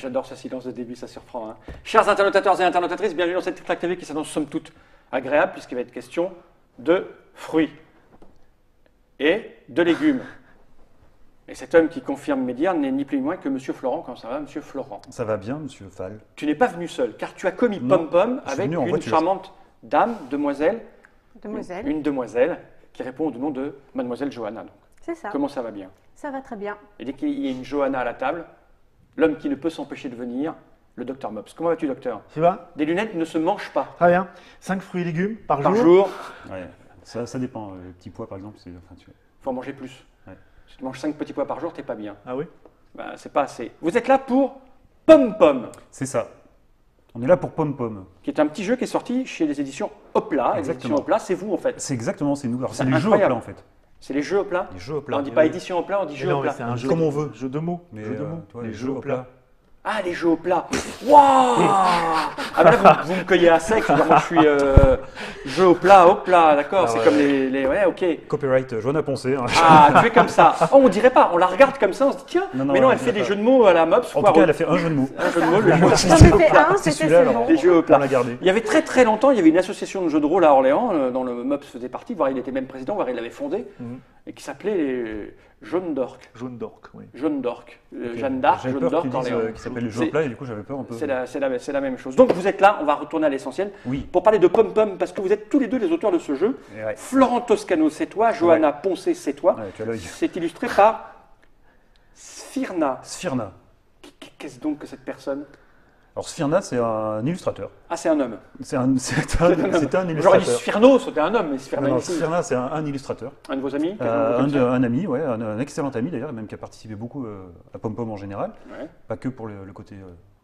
j'adore ce silence de début, ça surprend. Hein. Chers internautateurs et internautatrices, bienvenue dans cette Tic Tac TV qui s'annonce somme toute agréable puisqu'il va être question de fruits et de légumes. Et cet homme qui confirme mes dires n'est ni plus ni moins que Monsieur Florent. Comment ça va, Monsieur Florent? Ça va bien, Monsieur Fall. Tu n'es pas venu seul, car tu as commis Non, pom-pom je suis avec venu en une voiture. charmante dame, demoiselle, Demoiselle. une demoiselle qui répond au nom de Mademoiselle Johanna. Donc. C'est ça. Comment ça va bien? Ça va très bien. Et dès qu'il y a une Johanna à la table, l'homme qui ne peut s'empêcher de venir, le docteur Mops. Comment vas-tu, docteur? Tu vas? Des lunettes ne se mangent pas. Très bien. 5 fruits et légumes par Par jour. jour, Ouais, ça dépend. Le petit pois, par exemple, c'est. Enfin, il faut en manger plus. Ouais. Si tu manges 5 petits pois par jour, t'es pas bien. Ah oui? Bah, c'est pas assez. Vous êtes là pour Pom-Pom, C'est ça. On est là pour Pom Pom. qui est un petit jeu qui est sorti chez les éditions Hopla. Les Exactement. éditions Hopla, c'est vous en fait. C'est exactement, c'est nous. Alors, c'est C'est les jeux au incroyable. plat, en fait. C'est les jeux Hopla. Les jeux au Là, plat. on dit pas édition Hopla, on dit Mais jeu non, mais Hopla. c'est un jeu Comme on veut. Jeu de mots. Mais Jeu de mots. toi, les jeux au plat. Ah, les jeux Hopla. Waouh. Ah, bah là, vous me cueillez à sec. Je veux dire, moi, je suis jeu Hopla, d'accord. Ah, c'est ouais, comme ouais. les. Ouais, ok. Copyright, Johanna Poncé. Hein. Ah, tu fais comme ça. Oh, on dirait pas. On la regarde comme ça, on se dit tiens. Non, non, mais non, on elle fait dirait des pas. jeux de mots à la Mops. En tout foireux. cas, elle a fait un jeu de mots. Un jeu de mots, le jeu J'en ai fait un, c'était celui-là, c'est alors. bon. Les jeux On Hopla. l'a gardé. Il y avait très très longtemps, il y avait une association de jeux de rôle à Orléans, dont le Mops faisait partie, voire il était même président, voire il l'avait fondé, Mhm. et qui s'appelait les Jaunes d'Orque. Jaune d'orque, oui. Jeanne d'Orque. Jeanne d'Arc, J'avais Jaune peur d'Orque, qu'ils disent Orléans. qu'il s'appelle les jeux au plat et du coup, j'avais peur un peu. C'est la même chose. Donc vous êtes là, on va retourner à l'essentiel, Oui. pour parler de Pom Pom, parce que vous êtes tous les deux les auteurs de ce jeu. Et ouais. Florent Toscano, c'est toi, Johanna Poncé, c'est toi. Ouais, tu as l'œil. C'est illustré par Sphyrna. Sphyrna. Qu'est-ce donc que cette personne? Alors, Sphyrna, c'est un illustrateur. Ah, c'est un homme. C'est un J'aurais dit illustrateur. Sphyrno, c'était un homme, mais Sphyrna Non, ici. Sphyrna, c'est un illustrateur. Un de vos amis quelqu'un comme ça Un ami, ouais, un excellent ami d'ailleurs, même qui a participé beaucoup à Pom Pom en général, Ouais. pas que pour le côté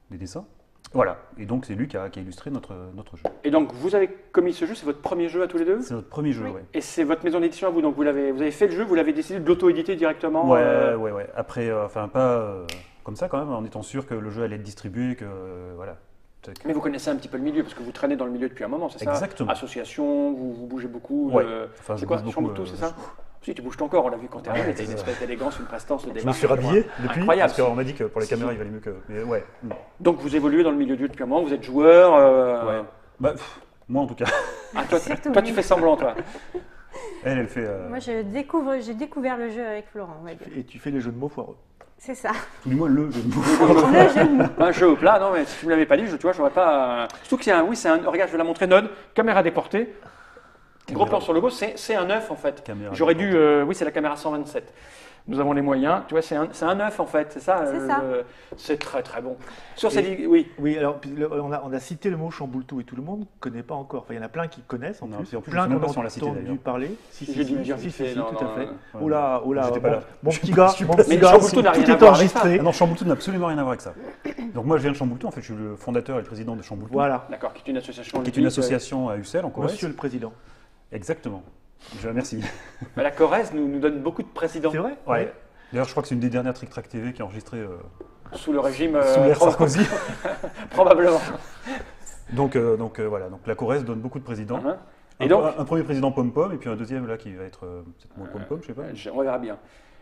des dessins. Voilà, et donc c'est lui qui a illustré notre jeu. Et donc, vous avez commis ce jeu, c'est votre premier jeu à tous les deux? C'est notre premier jeu, Oui. ouais. Et c'est votre maison d'édition à vous, donc vous avez fait le jeu, vous l'avez décidé de l'auto-éditer directement Ouais. Après, enfin pas comme ça quand même, en étant sûr que le jeu allait être distribué, que voilà. Mais vous connaissez un petit peu le milieu, parce que vous traînez dans le milieu depuis un moment, c'est ça? Exactement. Association, vous bougez beaucoup. Ouais. Enfin, je c'est quoi, bouge Chambre beaucoup, tout, c'est ça? Si, tu bouges encore, on l'a vu quand t'es arrivé, Ouais, t'as une c'est ça. espèce d'élégance, une prestance, de Je me démarche. suis rhabillé depuis. Incroyable. Parce qu'on m'a dit que pour les caméras il valait mieux que. Mais ouais. Donc vous évoluez dans le milieu du jeu depuis un moment, vous êtes joueur. Ouais. Bah, moi en tout cas. Ah, toi, Surtout toi, lui. tu fais semblant, toi. Elle fait. Moi, j'ai découvert le jeu avec Florent, on va dire. Et tu fais les jeux de mots foireux. C'est ça. Tout du moins le jeu de mots. Le jeu de mots. Un jeu au plat, non, mais si tu me l'avais pas dit, tu vois, j'aurais pas. Surtout que c'est un. Oui, c'est un. Regarde, je vais la montrer, Nod. Caméra déportée. Gros plan sur le logo, c'est un œuf en fait. Caméra J'aurais dû. Oui, c'est la caméra 127. Nous avons les moyens. Tu vois, c'est un œuf en fait, c'est ça. C'est ça. C'est très très bon. Sur ces. Oui. Oui, alors puis on a cité le mot chamboule-tout et tout le monde ne connaît pas encore. Enfin, il y en a plein qui connaissent en Non, plus. puis en plus, je Plein sais même qu'on pas a si on l'a cité, entendu d'ailleurs. parler. J'ai dû le dire vite fait, si, non, tout à non, fait. non. Oh là, J'étais pas là. mon petit gars, mon Mais petit gars, Chamboule-tout n'a rien tout à est voir avec ça. enregistré. Ah non, Chamboultou n'a absolument rien à voir avec ça. Donc moi je viens de Chamboultou, en fait je suis le fondateur et le président de Chamboultou, Voilà, D'accord, qui est une association. qui est une association à Ussel en Corrèze. monsieur le président. Exactement. Merci. Mais la Corrèze nous donne beaucoup de présidents. C'est vrai? Ouais. D'ailleurs je crois que c'est une des dernières Trick Track TV qui est enregistrée Sous le régime. sous l'ère Sarkozy. Probablement. Donc voilà, donc la Corrèze donne beaucoup de présidents. Uh-huh. Et donc, un premier président Pom Pom et puis un deuxième là qui va être peut-être moins Pom Pom, je sais pas. on verra bien.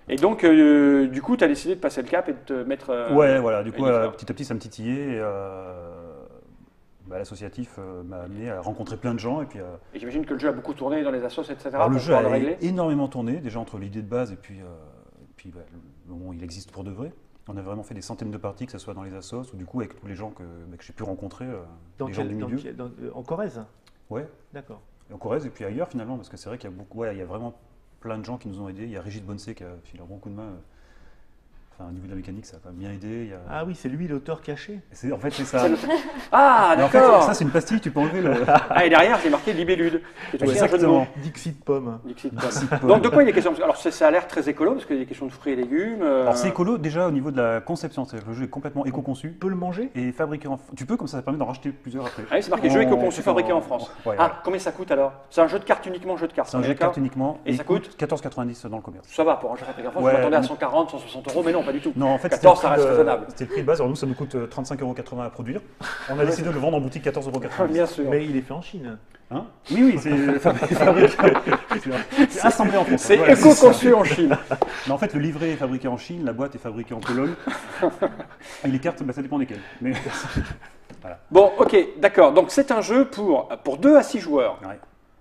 Et donc, du coup, tu as décidé de passer le cap et de te mettre. Ouais, voilà, du coup éditeur. petit à petit ça me titillait et l'associatif m'a amené à rencontrer plein de gens et puis Et j'imagine que le jeu a beaucoup tourné dans les assos, etc. alors, le pour jeu pouvoir a le régler. énormément tourné, déjà entre l'idée de base et puis bah, le moment où il existe pour de vrai. On a vraiment fait des centaines de parties, que ce soit dans les assos ou du coup avec tous les gens que j'ai pu rencontrer, Dans les gens du milieu. en Corrèze? Ouais, D'accord. et en Corrèze et puis ailleurs finalement, parce que c'est vrai qu'il y a beaucoup, ouais, il y a vraiment plein de gens qui nous ont aidés. Il y a Régis Bonsé qui a filé un bon coup de main. Enfin, au niveau de la mécanique, ça a quand même bien aidé. Il y a... Ah oui, c'est lui l'auteur caché. En fait, c'est ça. C'est le- Ah, Mais en fait, d'accord. ça, c'est une pastille, tu peux enlever le. Ah, et derrière, j'ai marqué Libellude, qui est aussi un jeu de mots. Exactement. Dixit Pomme. Dixit Pomme. Donc, de quoi il est question? Alors, ça a l'air très écolo, parce qu'il y a des questions de fruits et légumes. Alors, c'est écolo déjà au niveau de la conception. C'est-à-dire que le jeu est complètement éco-conçu Tu peux le manger? et fabriqué en France. Tu peux, comme ça permet d'en racheter plusieurs après. Ah oui, c'est marqué jeu éco-conçu fabriqué en France. Ouais, Ah, ouais. combien ça coûte alors? C'est un jeu de cartes, uniquement jeu de cartes. C'est un on est jeu de d'accord cartes uniquement. Et ça il coûte 14,90 dans le commerce. Ça va, pour un jeu fabriqué en France, Ouais, je m'attendais à mais- 140, 160 euros, mais non. pas du tout. Non, en fait, 14, ça c'était le reste prix de- raisonnable. C'était le prix de base. Alors nous, ça nous coûte 35,80 € à produire. On a décidé de le vendre en boutique 14,90 €. Bien sûr. Mais il est fait en Chine. Hein oui, oui, c'est c'est assemblé en France. C'est Voilà, ça. éco-conçu en Chine. Mais en fait, le livret est fabriqué en Chine, la boîte est fabriquée en Pologne. Et les cartes, bah, ça dépend desquelles. Mais Bon, ok, d'accord. Donc c'est un jeu pour 2 à 6 joueurs. ouais.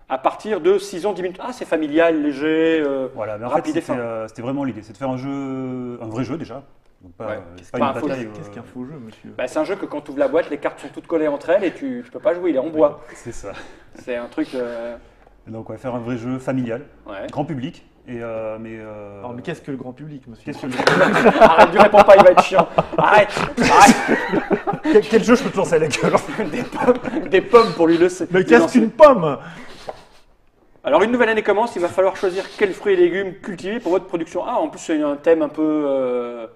À partir de 6 ans, 10 minutes. Ah, c'est familial, léger, Voilà, mais en fait, rapide et c'était fin. c'était vraiment l'idée, c'est de faire un vrai jeu déjà. Donc pas, Ouais. pas Pas un une faux bataille. jeu. Qu'est-ce qu'un faux jeu, monsieur? Bah, c'est un jeu que quand tu ouvres la boîte, les cartes sont toutes collées entre elles et tu peux pas jouer, il est en bois. C'est ça. C'est un truc. Donc on va faire un vrai jeu familial, Ouais. grand public. Et Alors, mais qu'est-ce que le grand public, monsieur? qu'est-ce que Arrête, lui réponds pas, il va être chiant. Arrête, arrête. quel jeu je peux te lancer à la gueule? Des pommes pour lui laisser. Mais qu'est-ce qu'une pomme? Alors une nouvelle année commence, il va falloir choisir quels fruits et légumes cultiver pour votre production. Ah, en plus c'est un thème un peu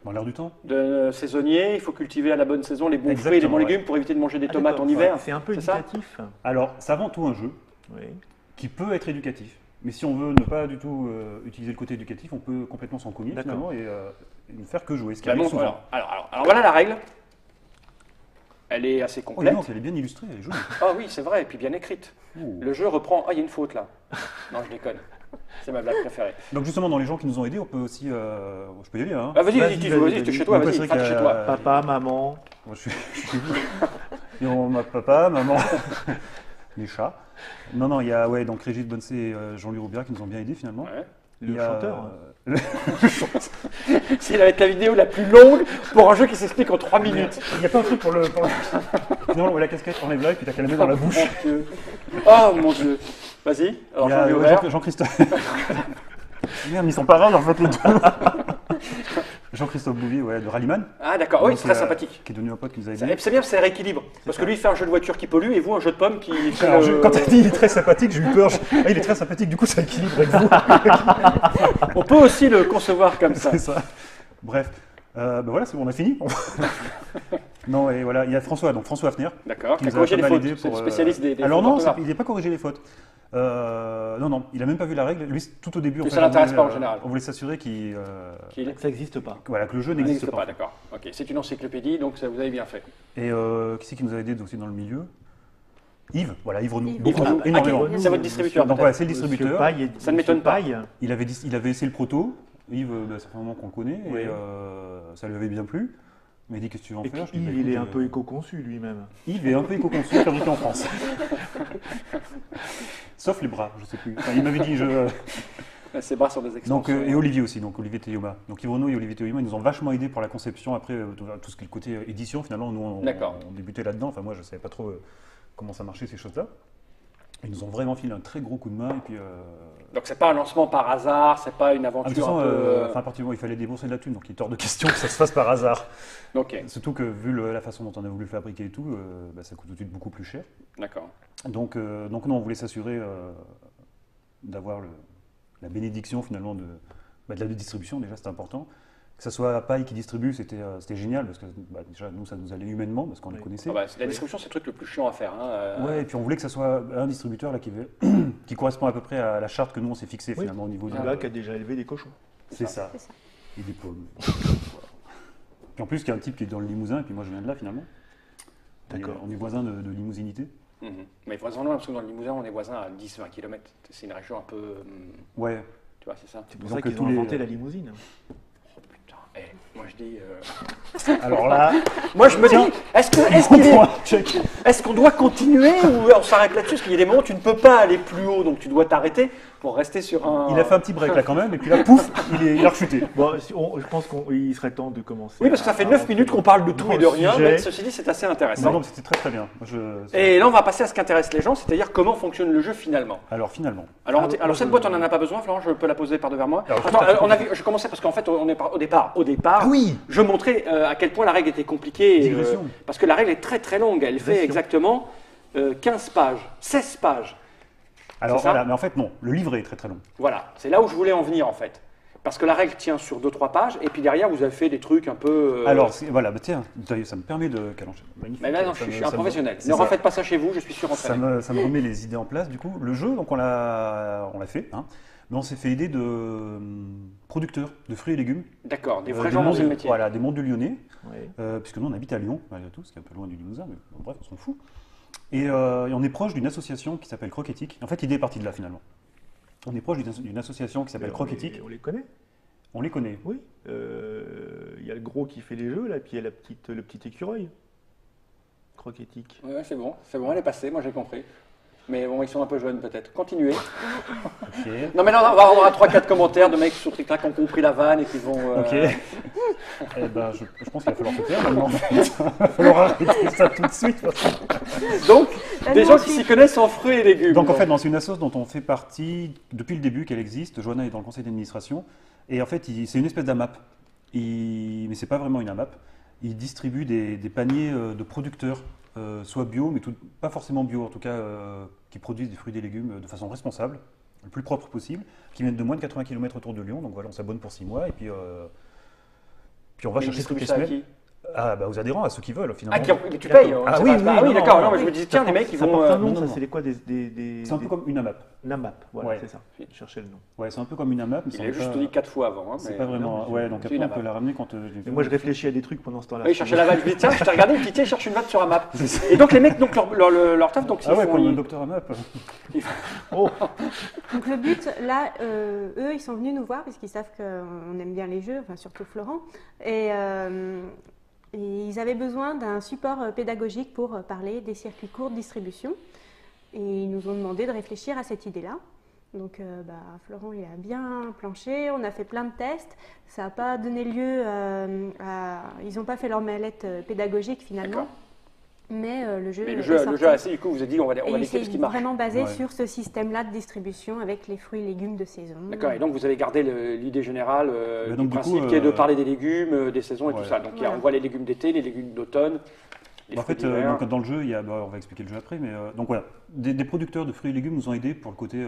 Dans l'air du temps. de saisonnier. Il faut cultiver à la bonne saison les bons fruits et les Exactement, bons ouais. légumes pour éviter de manger des Ah, tomates d'accord. en hiver. C'est un peu c'est ça éducatif. Alors, c'est avant tout un jeu Oui. qui peut être éducatif. Mais si on veut ne pas du tout utiliser le côté éducatif, on peut complètement s'en cogner D'accord. finalement et ne faire que jouer. Ce qui Bah, arrive bon, souvent. alors voilà la règle. Elle est assez Oh, dis complète. donc, elle est bien illustrée, elle est jolie. Ah oui, c'est vrai, et puis bien écrite. Oh. Le jeu reprend. Ah, il y a une faute là. Non, je déconne. C'est ma blague préférée. Donc justement, dans les gens qui nous ont aidés, on peut aussi... je peux y aller, hein. Ah, vas-y, Vas-y, vas-y, vas-y, t'es chez toi, Donc, vas-y, c'est vrai fais qu'il y a- chez toi. Papa, maman. Moi, je suis chez vous. Et on a papa, maman, les chats. Non, il y a donc Régis Bonset et Jean-Louis Roubière qui nous ont bien aidés finalement. Ouais. Il Le y a, chanteur. C'est la vidéo la plus longue pour un jeu qui s'explique en 3 minutes. Il n'y a pas un truc pour le... Finalement, la casquette, enlève-la et puis t'as qu'à la mettre dans la bouche. Mon Dieu. Oh mon Dieu. Vas-y. Alors Il y a Jean-Louis Aubert. Jean-Christophe. Merde, ils sont pareils en fait les deux. Jean-Christophe Bouvier, ouais, de Rallyman, Ah d'accord, oui, Donc, c'est très sympathique. qui est devenu un pote qui nous a C'est aidés. c'est bien, c'est rééquilibre. Parce que lui, il fait un jeu de voiture qui pollue et vous, un jeu de pommes qui fait Alors, le- quand t'as dit il est très sympathique, j'ai eu peur. Ah, il est très sympathique, du coup ça équilibre avec vous. On peut aussi le concevoir comme ça. C'est ça. Bref, voilà, c'est bon, on a fini. Non, et voilà, il y a François Hafner. D'accord, qui qui a nous a corrigé les pas mal fautes. aidé C'est le pour, spécialiste des Alors fautes non, d'orthographe. il n'est pas corrigé les fautes. Non, il a même pas vu la règle. Lui, tout au début, Que ça l'intéresse pas en général. On voulait s'assurer Qu'il Ça n'existe pas. voilà, que le jeu n'existe n'existe pas, pas. d'accord. Ok, c'est une encyclopédie, donc ça vous avez bien fait. Et qui c'est qui nous a aidé aussi dans le milieu? Yves, voilà, Yves Renou. Yves Beaucoup, Renou. énormément. Ah, c'est votre distributeur, Donc peut-être. voilà, c'est le Monsieur distributeur. Paille Ça ne m'étonne pas. Paille. Il avait essayé le proto. Yves, ça fait un moment qu'on le connaît Oui. et ça lui avait bien plu. Il m'a dit qu'est-ce que tu veux en Et faire? puis Je lui ai dit, Yves, il est bah, un écoute, peu éco-conçu lui-même. Yves est un peu éco-conçu, fabriqué en France. Sauf les bras, je sais plus. Enfin, il m'avait dit Ses bras sont des extensions. Donc, et Olivier aussi, donc Olivier Théoma. Donc Yves Renaud et Olivier Théoma, ils nous ont vachement aidés pour la conception. Après, tout ce qui est le côté édition, finalement, nous, D'accord. on débutait là-dedans. Enfin, moi, je ne savais pas trop comment ça marchait, ces choses-là. Ils nous ont vraiment filé un très gros coup de main. Et puis, Donc c'est pas un lancement par hasard, c'est pas une de toute aventure façon, un peu... à partir du moment où il fallait débourser de la thune, donc il est hors de question que ça se fasse par hasard. Ok, Surtout que, vu la façon dont on a voulu le fabriquer et tout, ça coûte tout de suite beaucoup plus cher. d'accord. Donc nous, on voulait s'assurer d'avoir la bénédiction finalement de la distribution, déjà c'était important. Que ce soit Paille qui distribue, c'était génial, parce que déjà nous, ça nous allait humainement, parce qu'on les Oui. connaissait. Ah bah, la distribution, c'est le truc le plus chiant à faire. Hein. Ouais, et puis on voulait que ce soit un distributeur là, qui correspond à peu près à la charte que nous on s'est fixée Oui. finalement au niveau C'est là qui a déjà élevé des cochons. C'est ça. C'est ça. Et des pommes. Puis en plus, il y a un type qui est dans le Limousin, et puis moi je viens de là finalement. D'accord. On est voisins de limousinité. Mhm. Mais voisins loin, parce que dans le Limousin, on est voisins à 10-20 km. C'est une région un peu... Ouais. Tu vois, c'est ça. C'est pour Donc, ça qu'ils tous ont les- inventé la limousine. Oh putain, moi je dis... Alors là, Moi je me dis, est-ce check. qu'on doit continuer ou on s'arrête là-dessus? Parce qu'il y a des moments où tu ne peux pas aller plus haut, donc tu dois t'arrêter pour rester sur un... Il a fait un petit break là quand même, et puis là, pouf, il a rechuté. Bon, je pense qu'il serait temps de commencer. Oui, parce que ça fait 9 minutes qu'on parle de tout et de rien, mais ceci dit, c'est assez intéressant. Non, mais c'était très très bien. Et là, on va passer à ce qui intéresse les gens, c'est-à-dire comment fonctionne le jeu finalement. Alors finalement, Alors, Ah, cette boîte, on n'en a pas besoin, Florent, je peux la poser par devant moi. Alors, Attends, tout à fait. on a vu, je commençais parce qu'en fait, au départ, Ah oui, je montrais à quel point la règle était compliquée. Digression. Parce que la règle est très très longue, elle fait Digression. exactement 15 pages, 16 pages. alors C'est ça voilà, mais en fait non, le livret est très très long. Voilà, c'est là où je voulais en venir en fait. Parce que la règle tient sur 2-3 pages, et puis derrière, vous avez fait des trucs un peu... Alors voilà, tiens, ça me permet de. Quel enchaînement magnifique. Mais là, non, Ça je me- suis un ça me- professionnel. c'est Ne ça. refaites pas ça chez vous, je suis sûr Ça entraîné. me remet les idées en place du coup. Le jeu, donc on l'a fait. Hein. Mais on s'est fait aider de producteurs de fruits et légumes. D'accord, des vrais des gens dans monts le de- métier. Voilà, des monts du Lyonnais, Ouais. puisque nous on habite à Lyon, malgré tout, ce qui est un peu loin du Limousin, mais bon, bref, on s'en fout. Et on est proche d'une association qui s'appelle Croquetique. En fait, l'idée est partie de là finalement. On est proche d'une association qui s'appelle Croquetique. On les connaît. On les connaît. Oui. Il y a le gros qui fait les jeux, là, puis il y a le petit écureuil. Croquetique. Ouais, c'est bon, elle est passée, moi j'ai compris. Mais bon, ils sont un peu jeunes peut-être. Continuez. Ok. Non mais non, on va avoir 3-4 commentaires de mecs sur TikTok qui ont compris la vanne et qui vont... Ok. Eh ben, je pense qu'il va falloir se taire maintenant. Il va falloir arrêter ça tout de suite. Donc, des nous, gens on qui suit. s'y connaissent en fruits et légumes. Donc en fait, dans une association dont on fait partie depuis le début qu'elle existe, Johanna est dans le conseil d'administration, et en fait, c'est une espèce d'AMAP. Mais c'est pas vraiment une AMAP. Il distribue des paniers de producteurs, soit bio, mais pas forcément bio, en tout cas, qui produisent des fruits et des légumes de façon responsable, le plus propre possible, qui viennent de moins de 80 km autour de Lyon. Donc voilà, on s'abonne pour 6 mois, et puis on va Mais ils chercher toutes distribuent les ça à semaine. qui Aux adhérents, à ceux qui veulent, finalement. Mais tu payes Ah c'est oui, pas- oui, ah oui, non, d'accord. non, Non, mais oui. je me dis, tiens, les mecs, ils Ça vont... porte un nom, non, ça, non. c'est quoi C'est un peu comme une AMAP. l'AMAP, voilà, Ouais. c'est ça. Je cherchais le nom. Ouais, c'est un peu comme une AMAP, mais Il c'est a juste pas- dit 4 fois avant. Hein, c'est mais- pas vraiment. non, Ouais, donc c'est après une on peut AMAP. la ramener quand. Et moi, je réfléchis à des trucs pendant ce temps-là. Oui, il cherchait la vanne. Je me dis, tiens, je t'ai regardé, puis tiens, il cherche une vanne sur un map. Et donc les mecs, donc leur taf, donc Ah ouais, font- comme le docteur AMAP. Oh, Donc le but, là, eux, ils sont venus nous voir parce qu'ils savent qu'on aime bien les jeux, enfin surtout Florent. Et ils avaient besoin d'un support pédagogique pour parler des circuits courts de distribution. Et ils nous ont demandé de réfléchir à cette idée-là. Donc Florent, il a bien planché, on a fait plein de tests. Ça n'a pas donné lieu à... Ils n'ont pas fait leur mallette pédagogique finalement. D'accord. Mais le jeu Mais le est jeu sorti. a assez, du coup, vous avez dit, on va Et l'écrire c'est ce qui marche. vraiment basé Ouais. sur ce système-là de distribution avec les fruits et légumes de saison. D'accord, et donc vous avez gardé l'idée générale Mais du donc, du principe coup, qui est de parler des légumes, des saisons et ouais. tout ça. Donc Voilà. on voit les légumes d'été, les légumes d'automne, les En fruits fait, d'hiver. donc, dans le jeu, il y a, on va expliquer le jeu après, mais donc voilà, des producteurs de fruits et légumes nous ont aidés pour le côté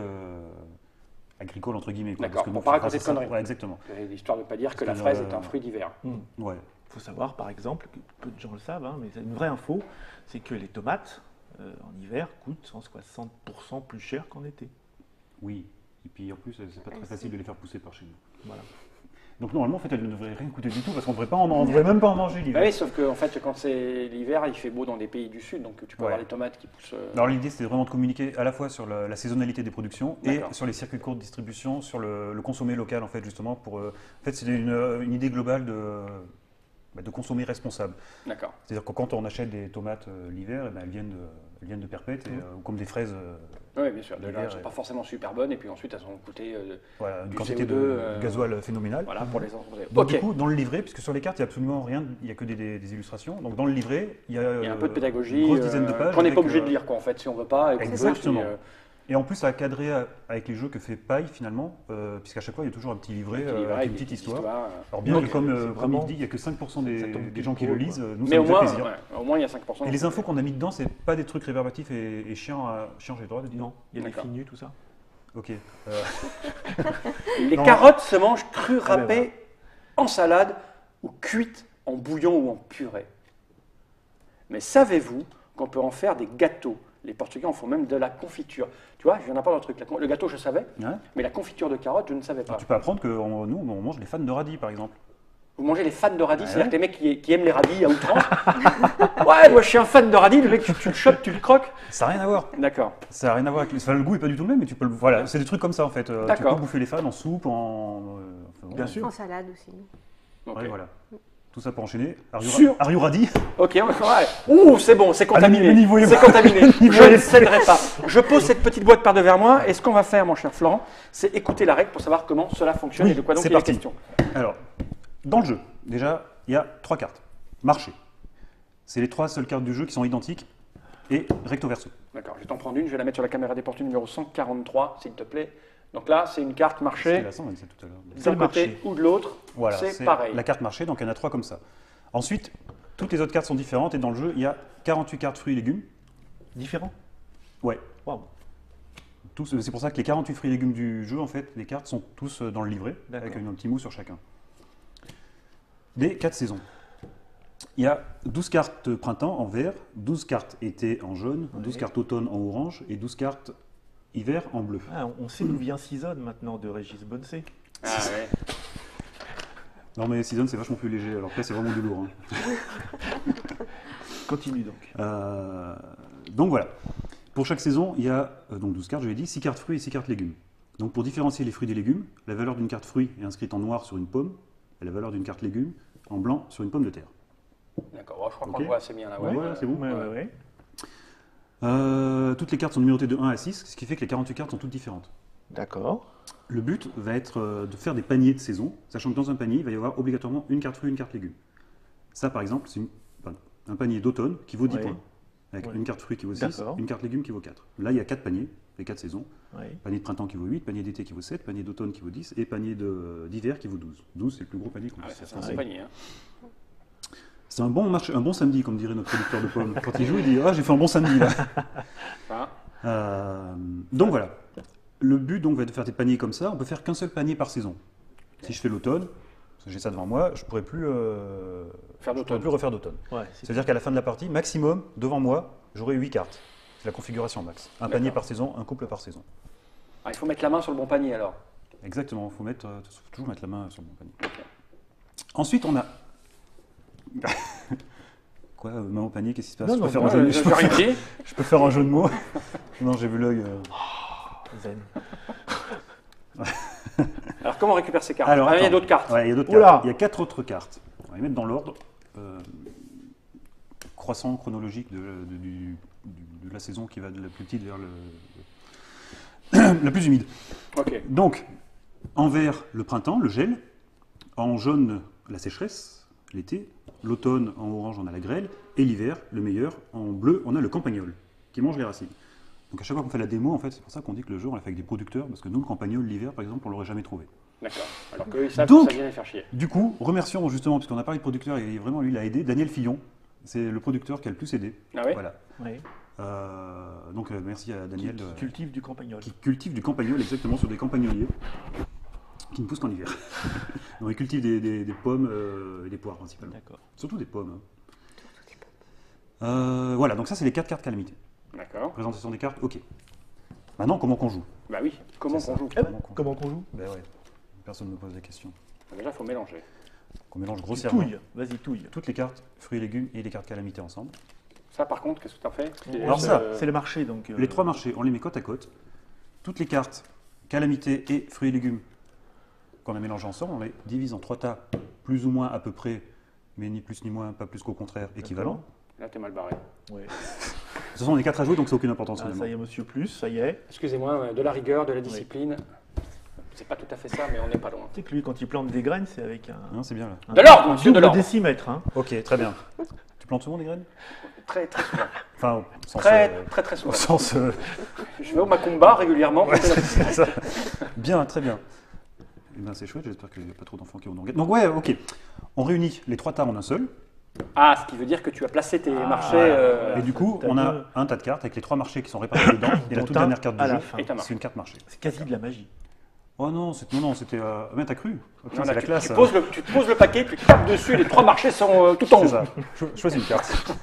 agricole entre guillemets. Quoi, D'accord, parce que pour nous, pas grâce raconter à de ça- conneries. Ouais, exactement. L'histoire de ne pas dire que la C'est-à-dire, fraise est un fruit d'hiver. Ouais. il faut savoir, par exemple, que peu de gens le savent, hein, mais c'est une vraie info, c'est que les tomates, en hiver, coûtent 160% plus cher qu'en été. Oui. Et puis en plus, c'est pas très Ah, facile si. de les faire pousser par chez nous. Voilà. Donc normalement, en fait, elles ne devraient rien coûter du tout parce qu'on ne devrait même pas en manger Bah l'hiver. oui, sauf que en fait, quand c'est l'hiver, il fait beau dans des pays du sud, donc tu peux Ouais. avoir les tomates qui poussent. Alors l'idée, c'était vraiment de communiquer à la fois sur la saisonnalité des productions et D'accord. sur les circuits courts de distribution, sur le consommer local, en fait, justement. En fait, c'était une idée globale de consommer responsable. D'accord. C'est-à-dire que quand on achète des tomates l'hiver, elles viennent de Perpète, ou comme des fraises, Oui, bien sûr. Déjà, L'hiver, elles ne sont pas forcément super bonnes, et puis ensuite, elles ont coûté. voilà, une Du quantité CO2, de gasoil phénoménale. Voilà, pour les entreprises. Donc Ok. du coup, dans le livret, puisque sur les cartes, il n'y a absolument rien, il n'y a que des illustrations. Donc dans le livret, il y a Il y a un peu de pédagogie, une grosse dizaine de pages. qu'on n'est pas avec, obligé de lire, quoi, en fait, si on veut pas. Et qu'on veut, Exactement. puis, Et en plus, ça a cadré avec les jeux que fait Paille, finalement, puisqu'à chaque fois, il y a toujours un petit livret livret avec une des petite petites histoire. histoires. Alors bien Ok. que, comme C'est comme vraiment- il dit, il n'y a que 5% ça des tombe gens qui pile le poil, lisent. quoi. Nous, Mais ça au nous fait moins, plaisir. au moins, il y a 5%. Et les infos qu'on a mis dedans, c'est pas des trucs réverbatifs et chiants, j'ai le droit de dire. Non, il y a des D'accord. fignus, tout ça. Ok. Les Non. carottes se mangent crues, Ah ben râpées, en salade ou cuites en bouillon ou en purée. Mais savez-vous qu'on peut en faire des gâteaux? Les Portugais en font même de la confiture. Tu vois, je viens d'apprendre un truc. Le gâteau, je savais, Ouais. mais la confiture de carottes, je ne savais pas. Tu peux apprendre que nous, on mange les fans de radis, par exemple. Vous mangez les fans de radis, Ouais. c'est-à-dire que les mecs qui aiment les radis à outrance. Ouais, moi je suis un fan de radis, le mec, tu le chopes, tu le croques. Ça n'a rien à voir. D'accord. Ça n'a rien à voir avec le goût est pas du tout le même, mais tu peux voilà, c'est des trucs comme ça en fait. Tu D'accord. peux bouffer les fans en soupe, enfin, Bien sûr. En salade aussi. Ok. Ouais, voilà. Tout ça pour enchaîner. Sûr. Are you ready? Ok, on va. Ouh, c'est bon, c'est contaminé. le niveau est C'est bas. contaminé. niveau Je est ne céderai pas. Je pose cette petite boîte par devers moi, et ce qu'on va faire, mon cher Florent, c'est écouter la règle pour savoir comment cela fonctionne Oui, et de quoi donc c'est il est parti. question. Alors, dans le jeu, déjà, il y a 3 cartes. Marché. C'est les 3 seules cartes du jeu qui sont identiques et recto verso. D'accord, je vais t'en prendre une, je vais la mettre sur la caméra des portes numéro 143, s'il te plaît. Donc là, c'est une carte C'était marché, la 127 tout à l'heure. C'est d'un le côté marché. ou de l'autre, Voilà, c'est pareil. la carte marché, donc il y en a 3 comme ça. Ensuite, toutes les autres cartes sont différentes et dans le jeu, il y a 48 cartes fruits et légumes. Différent. Ouais. Waouh. C'est pour ça que les 48 fruits et légumes du jeu, en fait, les cartes sont tous dans le livret, D'accord. avec un petit mot sur chacun. Les 4 saisons. Il y a 12 cartes printemps en vert, 12 cartes été en jaune, 12 Ouais. cartes automne en orange et 12 cartes hiver en bleu. Ah, on sait d'où vient Season maintenant de Régis Bonnecé. Ah ouais. Non mais Season c'est vachement plus léger, alors que là c'est vraiment du lourd. Continue donc. Donc voilà. Pour chaque saison, il y a donc 12 cartes, je l'ai dit, 6 cartes fruits et 6 cartes légumes. Donc pour différencier les fruits des légumes, la valeur d'une carte fruit est inscrite en noir sur une pomme, et la valeur d'une carte légume en blanc sur une pomme de terre. D'accord, bon, je crois qu'on Ok. le voit assez bien là. Ouais. Voilà, c'est bon. Ouais. Toutes les cartes sont numérotées de 1 à 6, ce qui fait que les 48 cartes sont toutes différentes. D'accord. Le but va être de faire des paniers de saison, sachant que dans un panier, il va y avoir obligatoirement une carte fruit et une carte légume. Ça, par exemple, c'est un panier d'automne qui vaut 10 Ouais. points, avec Ouais. une carte fruit qui vaut 6, D'accord. une carte légume qui vaut 4. Là, il y a 4 paniers, les 4 saisons. Ouais. Panier de printemps qui vaut 8, panier d'été qui vaut 7, panier d'automne qui vaut 10 et panier d'hiver qui vaut 12. 12, c'est le plus gros panier qu'on Ah ouais, puisse ça, faire. c'est un Ouais. panier. Hein. C'est un bon samedi, comme dirait notre producteur de pommes. Quand il joue, il dit « Ah, j'ai fait un bon samedi, là Enfin, ». Donc voilà. Le but donc, va être de faire des paniers comme ça. On peut faire qu'un seul panier par saison. Si je fais l'automne, parce que j'ai ça devant moi, je ne pourrais plus, faire je pourrais d'automne. plus refaire d'automne. Ouais, C'est-à-dire qu'à la fin de la partie, maximum, devant moi, j'aurai 8 cartes. C'est la configuration max. Un panier D'accord. par saison, un couple par saison. Ah, il faut mettre la main sur le bon panier alors. Exactement, il faut toujours mettre la main sur le bon panier. Ensuite, on a... Quoi, main au panier, qu'est-ce qui se passe? Non, je, non, peux faire non, un jeu, Je vais rien dire. je peux faire un jeu de mots. Non, j'ai vu l'œil. Zen. Alors comment on récupère ces cartes? Alors, Ah, il y a attends. d'autres cartes. Ouais, il y a d'autres Oula. cartes. Il y a 4 autres cartes. On va les mettre dans l'ordre croissant chronologique de la saison qui va de la plus petite vers la plus humide. Ok. Donc, en vert, le printemps, le gel. En jaune, la sécheresse, l'été. L'automne, en orange, on a la grêle. Et l'hiver, le meilleur, en bleu, on a le campagnol, qui mange les racines. Donc à chaque fois qu'on fait la démo, en fait, c'est pour ça qu'on dit que le jeu, on l'a fait avec des producteurs, parce que nous, le campagnol, l'hiver, par exemple, on l'aurait jamais trouvé. D'accord. Alors qu'eux, ils savent Donc- que ça vient les faire chier. Du coup, remercions justement, puisqu'on a parlé de producteur, et vraiment, lui, il a aidé, Daniel Fillon. C'est le producteur qui a le plus aidé. Ah oui. Voilà. Ouais. Donc merci à Daniel, Qui cultive du campagnol. qui cultive du campagnol exactement sur des campagnoliers qui ne poussent qu'en hiver. Donc, il cultive des pommes et des poires principalement. D'accord. Surtout des pommes. Voilà, donc ça c'est les 4 cartes calamités. D'accord. Présentation des cartes, ok. Maintenant, comment qu'on joue? Bah oui. Comment C'est qu'on ça. joue? Eh ben, comment qu'on joue? Ben ouais, personne ne me pose la question. Déjà, il faut mélanger. Qu'on mélange Tu grossièrement touilles. Vas-y, touille. toutes les cartes, fruits et légumes et les cartes calamités ensemble. Ça, par contre, qu'est-ce que tu as fait? Alors ça, C'est le marché donc. Les 3 marchés, on les met côte à côte. Toutes les cartes calamités et fruits et légumes qu'on a mélangés ensemble, on les divise en 3 tas, plus ou moins à peu près, mais ni plus ni moins, pas plus qu'au contraire, équivalent. Là, t'es mal barré. Ouais. De toute façon, on est 4 à jouer, donc c'est aucune importance Ah, ça finalement. y est, monsieur plus, ça y est. Excusez-moi, de la rigueur, de la discipline. C'est pas tout à fait ça, mais on n'est pas loin. Ah, Tu sais que lui, quand il plante des graines, c'est avec un. Non, c'est bien là. un- De l'ordre, un monsieur, de double l'ordre. décimètre, hein. Ok, très bien. Tu plantes souvent des graines? Très, très souvent. Enfin, au sens, Très au souvent. sens Je vais au Macumba régulièrement. ouais, c'est ça. Bien, très bien. Eh ben, c'est chouette, j'espère qu'il n'y a pas trop d'enfants qui ont donc ouais, ok. On réunit les 3 tas en un seul. Ah, ce qui veut dire que tu as placé tes marchés. voilà. Et du coup, T'as on a deux. un tas de cartes avec les 3 marchés qui sont répartis dedans et la Dont toute un dernière carte du à la jeu. fin. Et ta marche. C'est une carte marché. C'est quasi de la magie. Oh non, c'était. Mais t'as cru? Ok, Non, c'est là, la tu, classe. tu te poses le paquet, tu tapes dessus, les 3 marchés sont tout en C'est haut. ça. Choisis une carte.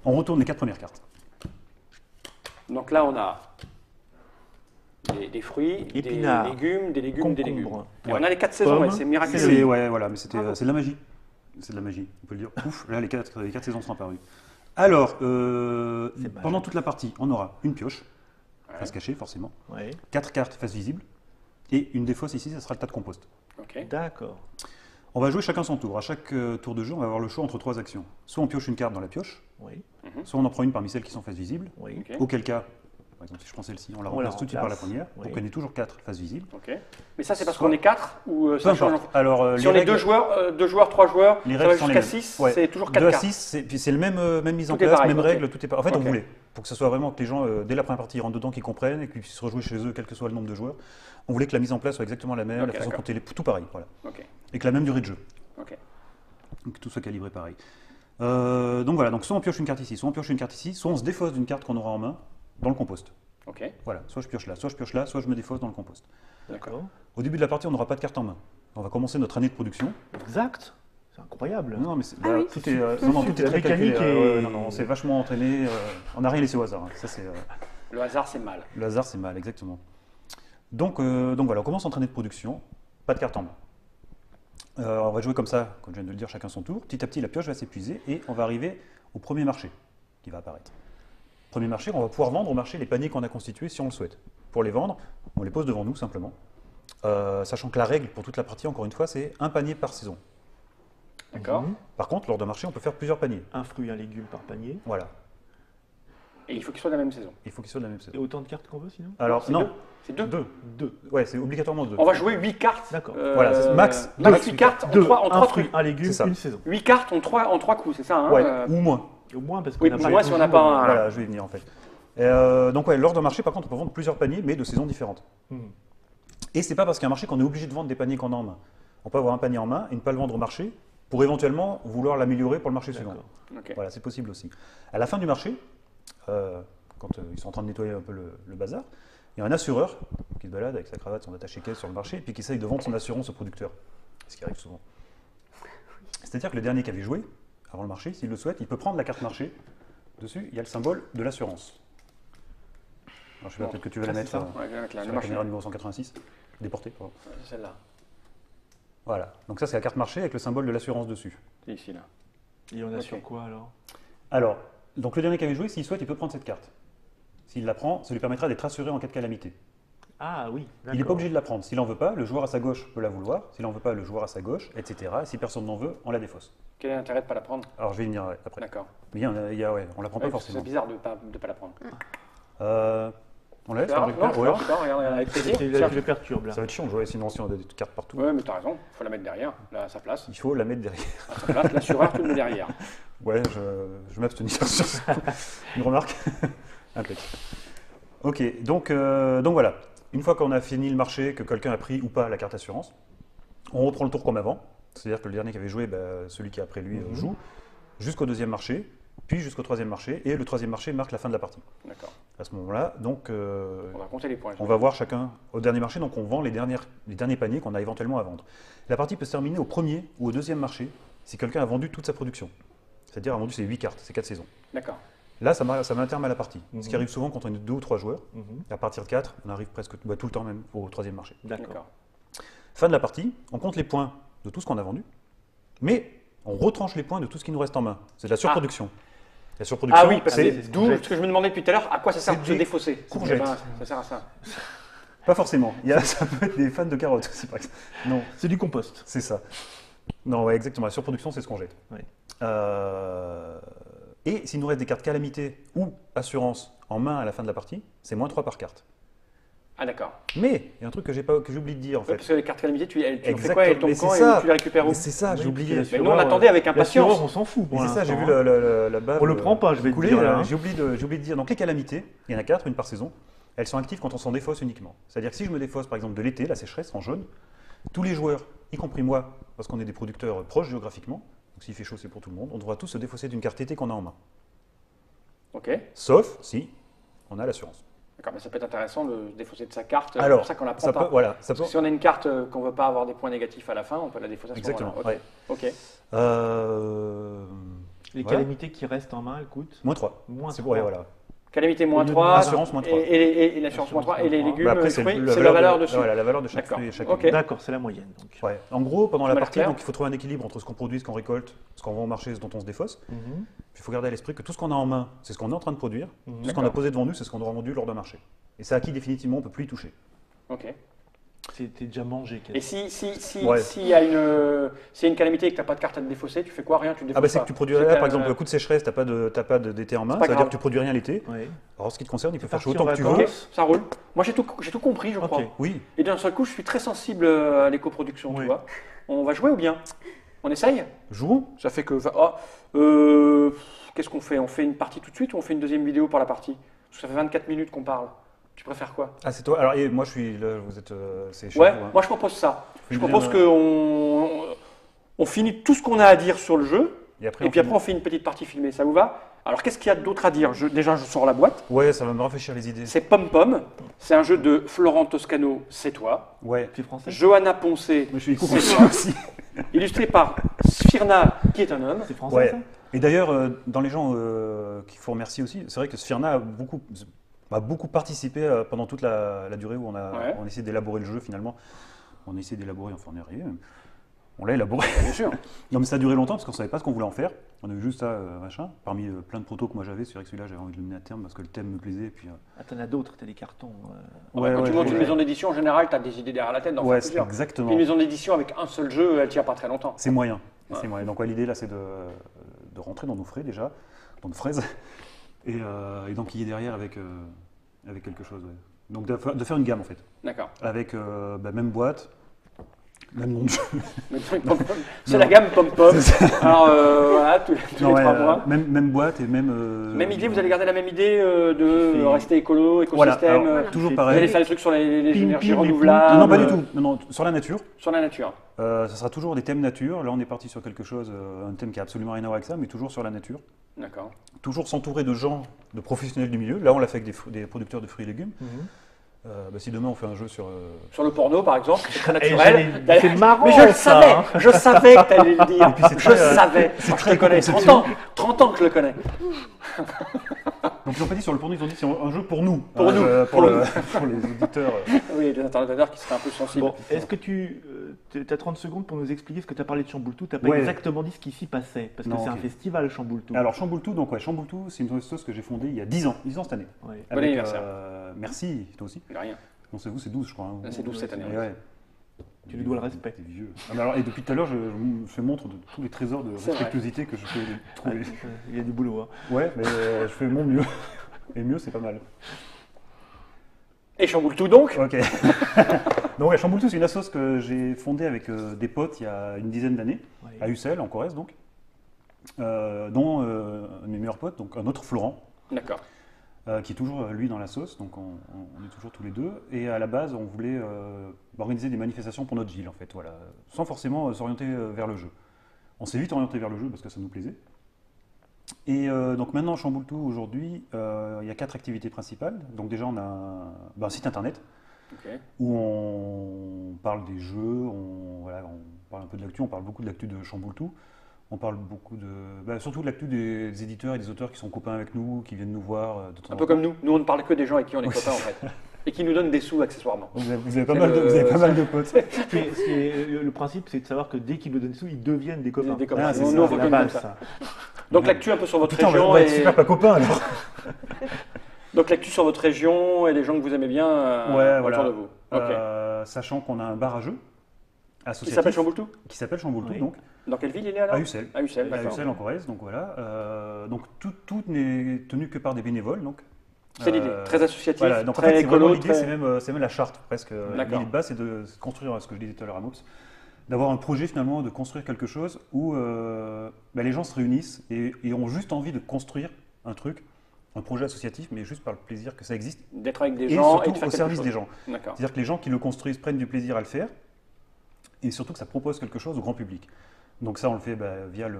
On retourne les 4 premières cartes. Donc là, on a des fruits, Épinards, des légumes, des légumes, des légumes. Concombre. Et on a les 4 saisons, Pommes, et c'est miraculeux. C'est ouais, voilà, mais c'était, Bravo. c'est de la magie. C'est de la magie, on peut le dire. Ouf, là les 4 saisons sont apparues. Alors, magique. pendant toute la partie, on aura une pioche, Ouais. face cachée forcément, Ouais. 4 cartes face visible, et une défausse ici, ça sera le tas de compost. Ok. D'accord. On va jouer chacun son tour. À chaque tour de jeu, on va avoir le choix entre 3 actions. Soit on pioche une carte dans la pioche, Oui. soit on en prend une parmi celles qui sont face visible, Oui. Ok. auquel cas, par exemple si je prends celle-ci, on la On la remplace tout de suite par la remplace, première, oui. donc on est toujours 4 face visible. Ok. Mais ça, c'est parce Soit- qu'on est 4 ou Peu ça change importe. Alors, Si les on est règles- 2 joueurs, 3 joueurs, Les ça règles va sont les jusqu'à mêmes. 6, Ouais. c'est toujours 2 4 à cartes. 6, puis c'est le même mise en Tout est place, pareil, même ok. règle, tout est pas. En fait, Ok. on voulait, pour que ce soit vraiment que les gens, dès la première partie, ils rentrent dedans, qu'ils comprennent et qu'ils puissent rejouer chez eux, quel que soit le nombre de joueurs. On voulait que la mise en place soit exactement la même, Ok, la façon de d'accord. compter tout pareil, voilà. Ok. Et que la même durée de jeu. Ok. Donc que tout soit calibré pareil. Donc voilà, donc soit on pioche une carte ici, soit on pioche une carte ici, soit on se défausse d'une carte qu'on aura en main dans le compost. Ok. Voilà, soit je pioche là, soit je pioche là, soit je me défausse dans le compost. D'accord. Au début de la partie, on n'aura pas de carte en main. On va commencer notre année de production. Exact. C'est incroyable. Non, mais c'est, Ah oui. tout est La très mécanique calculé. est- Non, on s'est vachement entraîné. On n'a rien laissé au hasard. Hein. Ça, c'est, Le hasard, c'est mal. Le hasard, c'est mal, exactement. Donc voilà, on commence en traînée de production, pas de carte en main. On va jouer comme ça, comme je viens de le dire, chacun son tour. Petit à petit, la pioche va s'épuiser et on va arriver au premier marché qui va apparaître. Premier marché, on va pouvoir vendre au marché les paniers qu'on a constitués si on le souhaite. Pour les vendre, on les pose devant nous simplement. Sachant que la règle pour toute la partie, encore une fois, c'est un panier par saison. D'accord. Par contre, lors d'un marché, on peut faire plusieurs paniers. Un fruit, un légume par panier. Voilà. Et il faut qu'ils soient de la même saison. Il faut qu'ils soient de la même saison. Et autant de cartes qu'on veut sinon? Alors, C'est non, deux. C'est deux. deux. Ouais, c'est obligatoirement deux. On va jouer 8 cartes. D'accord. Voilà, c'est max. Max 8 cartes en Deux, 3 un fruit, trucs. un légume, C'est ça. une saison. 8 cartes en 3 coups, c'est ça hein, Ouais, ou moins. Au moins parce Oui, qu'on au n'a moins pas si on n'a pas un. Voilà, je vais y venir en fait. Donc ouais, lors d'un marché, par contre, on peut vendre plusieurs paniers, mais de saisons différentes. Mhm. Et c'est pas parce qu'il y a un marché qu'on est obligé de vendre des paniers qu'on a en main. On peut avoir un panier en main et ne pas le vendre au marché pour éventuellement vouloir l'améliorer pour le marché suivant. D'accord. Ok. Voilà, c'est possible aussi. À la fin du marché, quand ils sont en train de nettoyer un peu le bazar, il y a un assureur qui se balade avec sa cravate, son attaché caisse sur le marché, et puis qui essaye de vendre son assurance au producteur. Ce qui arrive souvent. C'est-à-dire que le dernier qui avait joué, avant le marché, s'il le souhaite, il peut prendre la carte marché. Dessus, il y a le symbole de l'assurance. Alors, je sais pas, Bon. peut-être que tu vas la Ah, c'est mettre ça. Ouais, je vais mettre là, sur le la marché. caméra numéro 186, déportée. Pardon. C'est celle-là. Voilà. Donc ça, c'est la carte marché avec le symbole de l'assurance dessus. C'est ici, là. Et on a Ok. sur quoi alors? Alors, donc le dernier qui avait joué, s'il souhaite, il peut prendre cette carte. S'il la prend, ça lui permettra d'être assuré en cas de calamité. Ah oui, Il n'est pas obligé de la prendre. S'il n'en veut pas, le joueur à sa gauche peut la vouloir. S'il n'en veut pas, le joueur à sa gauche, etc. Et si personne n'en veut, on la défausse. Quel est l'intérêt de ne pas la prendre? Alors je vais y venir après. D'accord. Mais ouais, on la prend pas Ouais, parce que forcément. c'est bizarre de ne pas la prendre. On la laisse, on Non, récupère, non, ouais. regarde, avec plaisir. C'est Tiens. le perturbe là. Ça va être chiant de jouer, sinon si on a des cartes partout. Ouais, mais t'as raison, il faut la mettre derrière, là, à sa place. Il faut la mettre derrière. À sa place, l'assureur, tu le mets derrière. Ouais, je m'abstenir sur ça. Une remarque. Impec. Ok, donc voilà. Une fois qu'on a fini le marché, que quelqu'un a pris ou pas la carte assurance, on reprend le tour comme avant. C'est-à-dire que le dernier qui avait joué, celui qui après lui joue, jusqu'au deuxième marché, puis jusqu'au troisième marché, et le troisième marché marque la fin de la partie. D'accord. À ce moment-là, donc, On va compter les points. on va voir chacun au dernier marché, donc on vend les derniers paniers qu'on a éventuellement à vendre. La partie peut se terminer au premier ou au deuxième marché si quelqu'un a vendu toute sa production. C'est-à-dire a vendu ses 8 cartes, ses 4 saisons. D'accord. Là, ça met un terme à la partie. Ce qui Mhm. arrive souvent quand on est 2 ou 3 joueurs. Mhm. À partir de 4, on arrive presque tout le temps même au troisième marché. D'accord. D'accord. Fin de la partie, on compte les points de tout ce qu'on a vendu, mais on retranche les points de tout ce qui nous reste en main. C'est de la surproduction. La surproduction, Ah oui, parce que c'est c'est d'où ce que je me demandais depuis tout à l'heure, à quoi ça sert c'est de se des défausser? courgettes. Ça sert à ça. pas forcément. Ça peut être des fans de carottes aussi, par exemple. Non, C'est du compost. c'est ça. Non, ouais, exactement. La surproduction, c'est ce qu'on jette. Ouais. Et s'il nous reste des cartes calamité ou assurance en main à la fin de la partie, c'est moins 3 par carte. Ah d'accord. Mais il y a un truc que j'ai oublié de dire en Ouais, fait. parce que les cartes calamité, tu fais Exactement. quoi? Elles tombent Mais quand c'est et ça. tu les récupères où? Mais c'est ça, j'ai Oui, oublié. puis Mais nous, on attendait avec impatience. L'assureur, on s'en fout. Mais Pour c'est ça, j'ai vu l'instant, hein. la bave. On le prend pas, je vais te couler, dire, là, hein. J'ai oublié de dire. Donc les calamités, il y en a 4, une par saison. Elles sont actives quand on s'en défausse uniquement. C'est-à-dire que si je me défausse par exemple de l'été, la sécheresse en jaune, tous les joueurs, y compris moi, parce qu'on est des producteurs proches géographiquement, donc s'il fait chaud c'est pour tout le monde, on devra tous se défausser d'une carte été qu'on a en main. Ok. Sauf si on a l'assurance. D'accord, mais ça peut être intéressant de se défausser de sa carte. C'est Alors, pour ça qu'on la prend ça pas. peut, voilà, ça Parce peut. que si on a une carte qu'on ne veut pas avoir des points négatifs à la fin, on peut la défausser à ce Exactement. moment-là. Ouais. Ok. Les Voilà. calamités qui restent en main, elles coûtent Moins 3. moins C'est 3. ouais, voilà. Calamité moins Et 3. Assurance moins 3. Et l'assurance moins 3. Et les Assurance moins légumes, Bah, après, les c'est fruits, la c'est la valeur de, dessus. voilà, la valeur de chaque D'accord. fruit et chaque Ok. légume. D'accord, c'est la moyenne. Donc. Ouais. En gros, pendant Ça la m'a l'air partie, clair. donc, il faut trouver un équilibre entre ce qu'on produit, ce qu'on récolte, ce qu'on vend au marché, ce dont on se défausse. Mhm. Puis il faut garder à l'esprit que tout ce qu'on a en main, c'est ce qu'on est en train de produire. Mhm. Tout ce qu'on a posé devant nous, c'est ce qu'on aura vendu lors d'un marché. Et c'est acquis définitivement, on ne peut plus y toucher. Ok. C'était déjà mangé. Et quasi. Ouais. s'il y a une calamité et que tu n'as pas de carte à te défausser, tu fais quoi? Rien, tu te défausses Ah bah c'est pas. que tu produis C'est rien, que, par exemple, le coup de sécheresse, t'as pas d'été en main, C'est pas ça veut dire grave. que tu produis rien l'été. Ouais. Alors en ce qui te concerne, il peut C'est faire chaud parti autant en que tu Ok, veux. vacances. ça roule. Moi, j'ai tout compris, je crois. Ok. Oui, Et d'un seul coup, je suis très sensible à l'éco-production, tu Oui. vois. On va jouer ou bien? On essaye? jouons. Ça fait que... qu'est-ce qu'on fait? On fait une partie tout de suite ou on fait une deuxième vidéo pour la partie? Parce que ça fait 24 minutes qu'on parle. Tu préfères quoi? Ah c'est toi. Alors et moi je suis là, vous êtes, c'est chez Ouais, vous. Hein. moi je propose ça. Je Une propose deuxième, qu'on finit tout ce qu'on a à dire sur le jeu, Et après, et puis après on fait une petite partie filmée. Ça vous va? Alors qu'est-ce qu'il y a d'autre à dire? Déjà, je sors la boîte. Ouais, ça va me rafraîchir les idées. C'est Pom Pom. C'est un jeu de Florent Toscano, c'est toi. Ouais. C'est français. Johanna Poncé, Moi je suis c'est éco-conscient toi. aussi. Illustré par Sphirna, qui est un homme. C'est français Ouais. ça Et d'ailleurs, dans les gens qu'il faut remercier aussi, c'est vrai que Sphirna a beaucoup, On a beaucoup participé pendant toute la durée où on Ouais. a essayé d'élaborer le jeu finalement. On a essayé d'élaborer, enfin on est arrivé. On l'a élaboré. Bien sûr. Non mais ça a duré longtemps parce qu'on ne savait pas ce qu'on voulait en faire. On a vu juste ça, machin. Parmi plein de protos que moi j'avais, c'est vrai que celui-là j'avais envie de le mener à terme parce que le thème me plaisait. Et puis, Ah, t'en as d'autres, t'as des cartons. Quand tu montes une maison d'édition, en général, tu as des idées derrière la tête d'en ouais, faire c'est plusieurs. exactement. Puis une maison d'édition avec un seul jeu, elle tient pas très longtemps. C'est moyen. Ouais. C'est moyen. Donc ouais, l'idée là c'est de rentrer dans nos frais déjà, dans nos fraises, et d'enquiller derrière avec quelque chose. Ouais. Donc de faire une gamme en fait. D'accord. Avec même boîte, même nom de jeu. C'est la gamme pom-pom. Alors voilà, tous les Non, ouais, 3 mois. même boîte et même. Même idée, vous allez garder la même idée de rester écolo, Voilà, écosystème. alors, toujours Vous pareil. allez faire des trucs sur les Ping, énergies ping, renouvelables. Non, pas du tout. Non, sur la nature. Sur la nature. Ça sera toujours des thèmes nature. Là, on est parti sur quelque chose, un thème qui a absolument rien à voir avec ça, mais toujours sur la nature. D'accord. Toujours s'entourer de gens, de professionnels du milieu. Là, on l'a fait avec des producteurs de fruits et légumes. Si demain on fait un jeu sur. Sur le porno, par exemple, c'est très Et naturel. c'est marrant. Mais je le ça, savais, hein. je savais que tu allais le dire. puis c'est Je très, savais. Moi, je te connais. 30 ans que je le connais. Donc ils ont pas dit sur le porno, ils ont dit c'est un jeu pour nous. Pour nous. Pour les auditeurs. Oui, des interlocuteurs qui seraient un peu sensibles. Bon, est-ce que tu as 30 secondes pour nous expliquer ce que tu as parlé de Chamboultou? Tu n'as pas Ouais. exactement dit ce qui s'y passait, parce que Non, c'est un ok. festival Chamboultou. Alors Chamboultou, donc ouais, Chamboultou, c'est une sauce que j'ai fondée il y a 10 ans cette année. Ouais. Bon anniversaire. Merci, toi aussi. De rien. Non, c'est vous, c'est 12 je crois. Hein. C'est 12 cette année. Et ouais. Tu lui dois le respect. T'es vieux. Ah, mais alors, et depuis tout à l'heure, je fais montre de tous les trésors de C'est vrai. respectuosité que je peux trouver. Il y a du boulot. Hein. Ouais, mais je fais mon mieux. Et mieux, c'est pas mal. Et chamboule tout donc. Ok. Donc, ouais, Chamboultou, c'est une sauce que j'ai fondée avec des potes il y a une dizaine d'années, Ouais. à Ussel, en Corrèze, donc. Dont un de mes meilleurs potes, donc un autre Florent, D'accord. qui est toujours lui dans la sauce, donc on est toujours tous les deux. Et à la base, on voulait organiser des manifestations pour notre ville, en fait, voilà, sans forcément s'orienter vers le jeu. On s'est vite orienté vers le jeu parce que ça nous plaisait. Et donc maintenant, Chamboultou, aujourd'hui, il y a 4 activités principales. Donc déjà, on a un site internet Ok. où on parle des jeux, on parle un peu de l'actu, on parle beaucoup de l'actu de Chamboultou. On parle beaucoup surtout de l'actu des éditeurs et des auteurs qui sont copains avec nous, qui viennent nous voir de temps Un en peu temps. comme nous. Nous, on ne parle que des gens avec qui on est Oui, copains, en c'est fait. Et qui nous donnent des sous, accessoirement. Vous avez pas C'est mal de, le- vous avez pas mal de potes. Le principe, c'est de savoir que dès qu'ils nous donnent des sous, ils deviennent des copains. Des copains. Ah, c'est Nous, ça, on c'est fonctionne la comme base, ça. ça. Donc, l'actu un peu sur votre Putain, région. on va être et... super pas copains alors. Donc, l'actu sur votre région et les gens que vous aimez bien Ouais, autour voilà. de vous. Ok. Sachant qu'on a un bar à jeux Qui associatif s'appelle Chamboultou. qui s'appelle Chamboultou, Oui. donc Dans quelle ville il est alors à Ussel. À Ussel, À d'accord. Ussel en Corrèze, donc voilà. Donc tout n'est tenu que par des bénévoles, donc. C'est l'idée. Très associatif, Voilà, donc en très fait, c'est vraiment écolo, l'idée, très... c'est même la charte presque. D'accord. L'idée de base, c'est de construire, ce que je disais tout à l'heure à Mops, d'avoir un projet finalement, de construire quelque chose où les gens se réunissent et ont juste envie de construire un truc, un projet associatif, mais juste par le plaisir que ça existe, D'être avec des et gens surtout et de faire au quelque service chose. des gens. D'accord. C'est-à-dire que les gens qui le construisent prennent du plaisir à le faire, et surtout que ça propose quelque chose au grand public. Donc ça, on le fait via le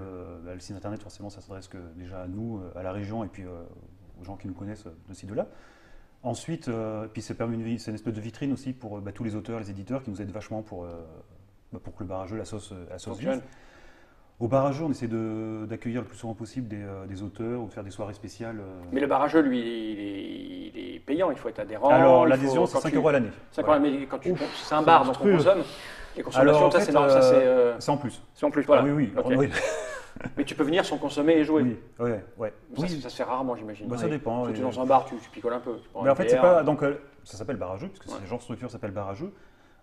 site internet, forcément, ça s'adresse que déjà à nous, à la région, et puis aux gens qui nous connaissent de ci, de là. Ensuite, puis c'est une espèce de vitrine aussi pour tous les auteurs, les éditeurs qui nous aident vachement pour que le bar à jeu, la sauce Fonctionne. vive. Au bar à jeu, on essaie d'accueillir le plus souvent possible des auteurs ou de faire des soirées spéciales. Mais le barrageux, lui, il est payant, il faut être adhérent. Alors il l'adhésion, faut- c'est quand 5 tu- euros à l'année. 5 Voilà. euros, mais quand tu... c'est un bar, donc on monstrueux. consomme. Les consommations, Alors, en ça fait, c'est normal, ça c'est... c'est en plus. C'est en plus, voilà. Ah oui, oui. Ok. Oui, Mais tu peux venir sans consommer et jouer. oui, ouais. Ça, Oui. ça se fait rarement, j'imagine. Bah, ça dépend. Quand tu es et- dans un bar, tu picoles un peu. tu prends Mais en une fait, c'est bière. pas. Donc, ça s'appelle bar à jeu, puisque Ouais. les gens structure s'appelle bar à jeu.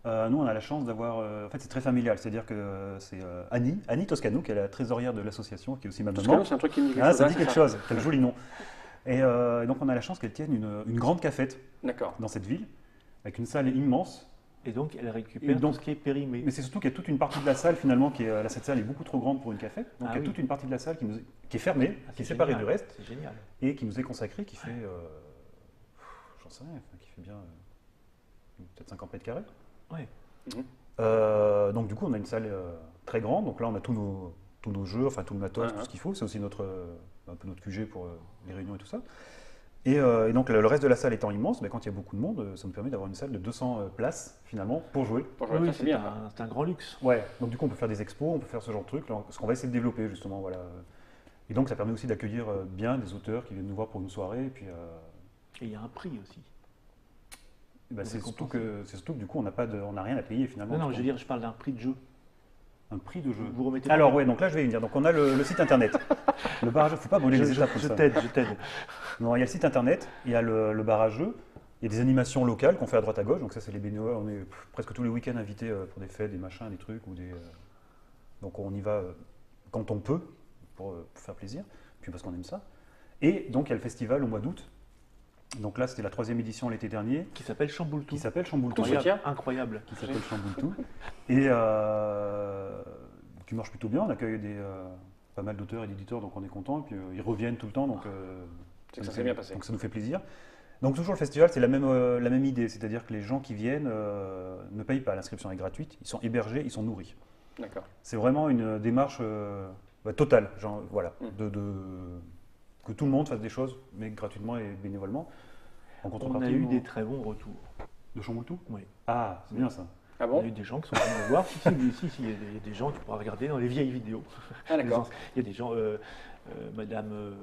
Nous, on a la chance d'avoir. En fait, c'est très familial. C'est-à-dire que c'est Annie Toscano, qui est la trésorière de l'association, qui est aussi ma maman. Toscano, c'est un truc qui me dit quelque Ah, chose. ça hein, dit c'est quelque chose. Quel joli nom. Et donc, on a la chance qu'elle tienne une grande cafette D'accord. dans cette ville, avec une salle immense. Et donc, elle récupère Et donc- tout ce qui est périmé. Mais c'est surtout qu'il y a toute une partie de la salle, finalement, cette salle est beaucoup trop grande pour une cafette. Donc, Ah il y a oui. toute une partie de la salle qui est fermée, Ah, qui est c'est séparée génial. du reste, C'est génial. et qui nous est consacrée, qui fait. J'en sais rien, qui fait bien. Peut-être 50 mètres carrés. Ouais. Donc du coup, on a une salle très grande. Donc là, on a tous nos jeux, enfin tout le matos, Ouais, tout ouais. ce qu'il faut. C'est aussi un peu notre QG pour les réunions et tout ça. Et donc le reste de la salle étant immense, quand il y a beaucoup de monde, ça nous permet d'avoir une salle de 200 places finalement pour jouer. Pour jouer, Oui, ça, c'est bien. quoi. c'est un grand luxe. Ouais. Donc du coup, on peut faire des expos, on peut faire ce genre de trucs. Ce qu'on va essayer de développer justement, voilà. Et donc ça permet aussi d'accueillir bien des auteurs qui viennent nous voir pour une soirée. Et puis Et il y a un prix aussi. Bah, c'est surtout récompenser. que du coup, on n'a rien à payer finalement. Non, je veux dire, je parle d'un prix de jeu. Un prix de jeu. Vous remettez Alors ouais, donc là je vais y venir. Donc on a le site internet. Le bar à jeu, faut pas brûler les étapes comme je ça. t'aide, je t'aide. Non, il y a le site internet, il y a le bar à jeu, il y a des animations locales qu'on fait à droite à gauche. Donc ça c'est les bénévoles, on est presque tous les week-ends invités pour des fêtes, des machins, des trucs ou des. Donc on y va quand on peut pour faire plaisir, puis parce qu'on aime ça. Et donc il y a le festival au mois d'août. Donc là c'était la 3e édition l'été dernier, Qui s'appelle Chamboultou. qui s'appelle Chamboultou. Tout soutien. Incroyable. Qui s'appelle Chamboultou. Et qui marche plutôt bien. On accueille pas mal d'auteurs et d'éditeurs, donc on est content. Et puis ils reviennent tout le temps, donc C'est que ça s'est bien passé. donc ça nous fait plaisir. Donc toujours le festival, c'est la même idée, c'est-à-dire que les gens qui viennent ne payent pas, l'inscription est gratuite, ils sont hébergés, ils sont nourris. D'accord. C'est vraiment une démarche totale, genre, voilà, que tout le monde fasse des choses, mais gratuitement et bénévolement. En On contrepartie, a eu nous- des très bons retours. de Chamboultou. Oui. Ah, c'est bien ça. Ah On a bon? eu des gens qui sont venus nous voir. Si, il y a des gens, tu pourras regarder dans les vieilles vidéos. Ah d'accord. Il y a des gens, Madame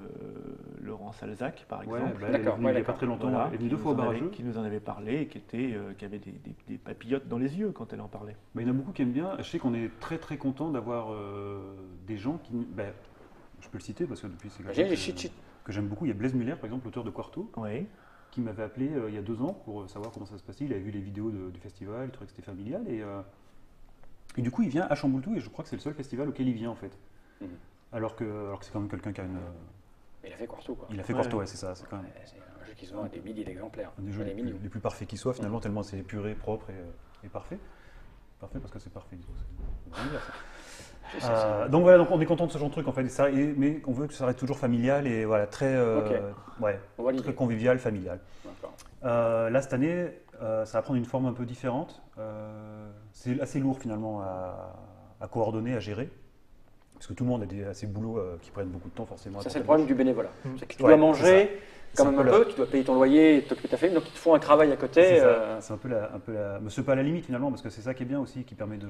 Laurence Alzac, par exemple. Ouais, bah, elle est D'accord, venue ouais, il n'y a pas d'accord. très longtemps, Voilà, elle est venue qui 2 fois au nous en bar à avait- jeu. qui nous en avait parlé et qui avait des papillotes dans les yeux quand elle en parlait. Bah, il y en a beaucoup qui aiment bien. Je sais qu'on est très très content d'avoir des gens qui. Bah, je peux le citer parce que depuis c'est J'ai quelqu'un les cheat sheets. que j'aime beaucoup. Il y a Blaise Muller, par exemple, l'auteur de Quarto, Oui. qui m'avait appelé il y a 2 ans pour savoir comment ça se passait. Il avait vu les vidéos du festival, il trouvait que c'était familial. Et du coup, il vient à Chamboultou et je crois que c'est le seul festival auquel il vient en fait. Mhm. Alors que c'est quand même quelqu'un qui a une. Il a fait Quarto quoi. Il a fait Ouais. Quarto, ouais, c'est ça. C'est quand même C'est un jeu qui se vend à des milliers d'exemplaires. un des jeux On est millions. les plus parfaits qui soient finalement, tellement c'est épuré, propre et parfait. Parfait parce que c'est parfait. C'est vraiment bien, ça. Donc voilà, donc on est content de ce genre de truc en fait, mais on veut que ça reste toujours familial et voilà, très, ouais, On va très l'idée. convivial, familial. D'accord. Là cette année, ça va prendre une forme un peu différente. C'est assez lourd finalement à coordonner, à gérer, parce que tout le monde a ces boulots qui prennent beaucoup de temps forcément. à Ça droite c'est à le problème gauche. du bénévolat. Mhm. C'est que tu Ouais, dois c'est manger C'est quand un même un peu peu, tu dois payer ton loyer et t'occuper de ta famille, donc il te faut un travail à côté. C'est ça. C'est un peu mais c'est pas la limite finalement, parce que c'est ça qui est bien aussi, qui permet de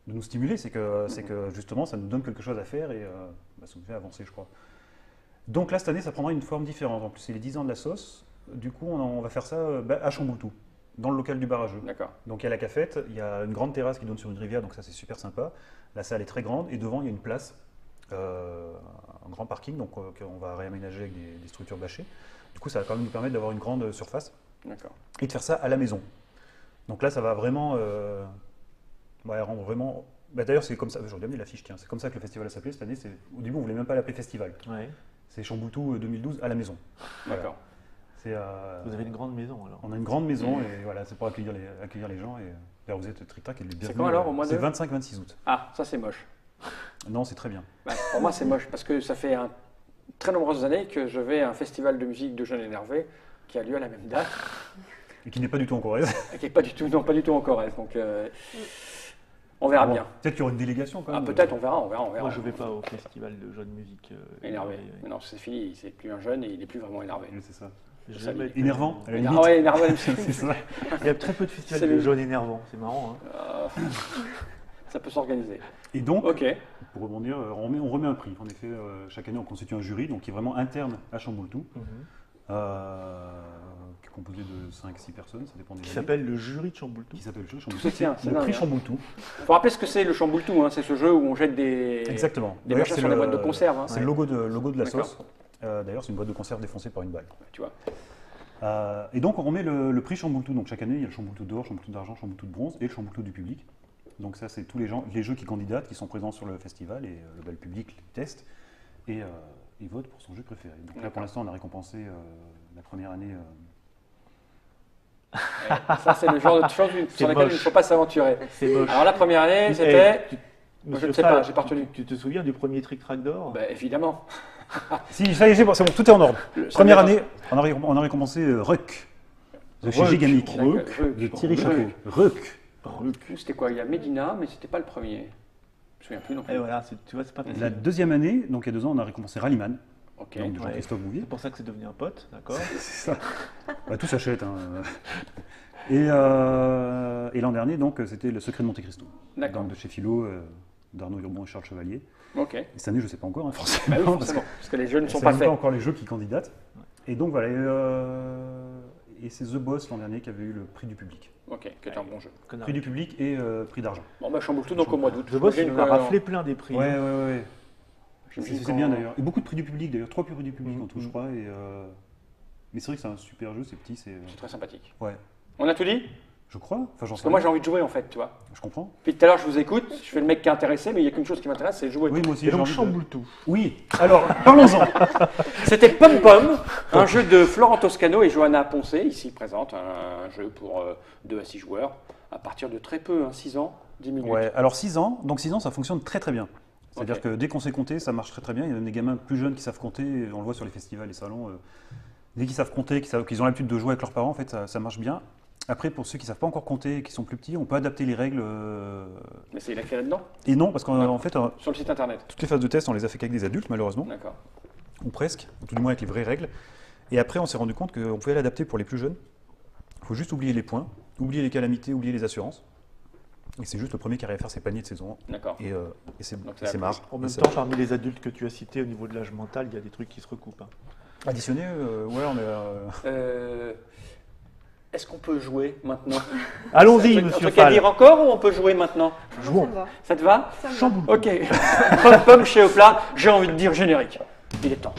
nous stimuler, c'est que justement ça nous donne quelque chose à faire et ça nous fait avancer, je crois. Donc là cette année ça prendra une forme différente. En plus c'est les 10 ans de la sauce. Du coup on va faire ça à Chamboultou, dans le local du bar à jeu. D'accord. Donc il y a la cafette, il y a une grande terrasse qui donne sur une rivière, donc ça c'est super sympa. La salle est très grande et devant il y a une place, un grand parking, donc qu'on va réaménager avec des structures bâchées. Du coup ça va quand même nous permettre d'avoir une grande surface D'accord. et de faire ça à la maison. Donc là ça va vraiment rendre vraiment. Bah, d'ailleurs c'est comme ça, j'aurais bien mis l'affiche, tiens, c'est comme ça que le festival a s'appelé cette année. Au début on voulait même pas l'appeler festival, Ouais. c'est Chamboultou 2012 à la maison. Voilà. D'accord. C'est, Vous avez une grande maison alors. on a une grande maison et voilà, c'est pour accueillir les gens. Et d'ailleurs, vous êtes Tric Trac et les bienvenus. quand alors, au mois C'est de- 25-26 août. Ah, ça c'est moche. Non, c'est très bien. Bah, pour moi c'est moche parce que ça fait très nombreuses années que je vais à un festival de musique de jeunes énervés qui a lieu à la même date, Et qui n'est pas du tout en Corrèze. et qui n'est pas du tout en Corrèze. Donc on verra Bon, bien. peut-être qu'il y aura une délégation quand Ah, même. peut-être, on verra. Moi je vais pas au festival de jeunes musique. Énervé. Mais non, c'est fini, c'est plus un jeune et il est plus vraiment énervé. Oui, c'est ça. J'ai Ça, jamais il- été- Énervant, à la Ah limite. ouais, énervé. C'est ça. Il y a très peu de festivals C'est de le- jeunes énervants, c'est marrant. Hein. Ça peut s'organiser. Et donc, Ok. pour rebondir, on remet un prix. En effet, chaque année, on constitue un jury, donc qui est vraiment interne à Chamboultou, qui est composé de 5-6 personnes, ça dépend des Qui années. s'appelle le jury de Chamboultou. Qui s'appelle le jury C'est Chamboultou. bien, c'est Le dingue, prix hein. Chamboultou. Il faut rappeler ce que c'est le Chamboultou, hein. C'est ce jeu où on jette des Exactement. des D'ailleurs, machins c'est sur les boîtes de conserve. Hein. C'est le logo de la D'accord. sauce. D'ailleurs, c'est une boîte de conserve défoncée par une balle. Tu vois. Et donc, on remet le prix Chamboultou. Donc, chaque année, il y a le Chamboultou d'or, Chamboultou d'argent, Chamboultou de bronze et le Chamboultou du public. Donc, ça, c'est tous les jeux qui candidatent, qui sont présents sur le festival et le public les teste et il vote pour son jeu préféré. Donc, là, D'accord. pour l'instant, on a récompensé la première année. Ça, c'est le genre de choses sur lesquelles il ne moche. faut pas s'aventurer. C'est moche. Alors, la première année, Eh, c'était. Monsieur je ne sais Frère, pas, j'ai pas retenu. Tu te souviens du premier Trick Track d'or Bah, évidemment. Si, ça y est, c'est bon, tout est en ordre. Le- Première ça me- année, on a récompensé Ruck, de chez Ruck. Gigamic, Ruck. de Thierry Ruck. Chapeau. Ruck. C'était quoi? Il y a Medina, mais c'était pas le premier. Je me souviens plus non plus. Et voilà, tu vois, c'est pas La facile. deuxième année, donc il y a 2 ans, on a récompensé Rallyman, Ok. donc de Jean-Christophe Bouvier. C'est pour ça que c'est devenu un pote, d'accord. C'est ça. Bah, tout s'achète. Hein. Et l'an dernier, donc, c'était Le Secret de Monte Cristo, D'accord. donc de chez Philo, d'Arnaud Urbon et Charles Chevalier. Ok. Et cette année, je ne sais pas encore, hein, Bah forcément, oui, parce forcément, parce que les jeux ne que sont ça pas n'est faits. pas encore les jeux qui candidatent. Et donc voilà, et c'est The Boss l'an dernier qui avait eu le prix du public. Ok, qui est un bon jeu. Prix du public et prix d'argent. Bon, bah, chamboule tout donc au mois d'août. The Boss, il J'imagine en a que- raflé plein des prix. Ouais. j'imagine C'est qu'en- bien d'ailleurs. Et beaucoup de prix du public d'ailleurs, 3 prix du public en tout, je Mhm. crois. Mais c'est vrai que c'est un super jeu, c'est petit, c'est. C'est très sympathique. Ouais. On a tout dit? Je crois. Enfin, j'en Parce sais que moi rien. j'ai envie de jouer en fait, tu vois. Je comprends. Puis tout à l'heure je vous écoute, je fais le mec qui est intéressé, mais il n'y a qu'une chose qui m'intéresse, c'est jouer. Oui, moi aussi. Et j'ai donc, envie de- chamboule tout. Oui. Alors, parlons-en. C'était Pom Pom, un jeu de Florent Toscano et Johanna Poncé, ici présente, un jeu pour 2 à 6 joueurs, à partir de très peu, 6 ans, 10 minutes. Ouais. Alors 6 ans. Donc 6 ans, ça fonctionne très très bien. C'est-à-dire Ok. que dès qu'on sait compter, ça marche très très bien. Il y a même des gamins plus jeunes qui savent compter. On le voit sur les festivals, les salons. Dès qu'ils savent compter, qu'ils ont l'habitude de jouer avec leurs parents, en fait, ça marche bien. Après, pour ceux qui ne savent pas encore compter et qui sont plus petits, on peut adapter les règles. Mais c'est écrit là-dedans, Et non, parce qu'en fait, sur le site internet. toutes les phases de test, on les a fait qu'avec des adultes, malheureusement, D'accord. ou presque, ou tout du moins avec les vraies règles. Et après, on s'est rendu compte qu'on pouvait l'adapter pour les plus jeunes. Il faut juste oublier les points, oublier les calamités, oublier les assurances. Et c'est juste le premier qui arrive à faire ses paniers de saison. D'accord. Et c'est Donc, et c'est c'est marre. En même Et c'est- temps, parmi les adultes que tu as cités au niveau de l'âge mental, il y a des trucs qui se recoupent. hein. Additionné, ouais, on est. Est-ce qu'on peut jouer maintenant? Allons-y, Un monsieur truc à Fall. dire encore ou on peut jouer maintenant? Jouons. Ça te va? Ça me va. Chamboule. Ok. Pom Pom chez Opla, j'ai envie de dire générique. Il est temps.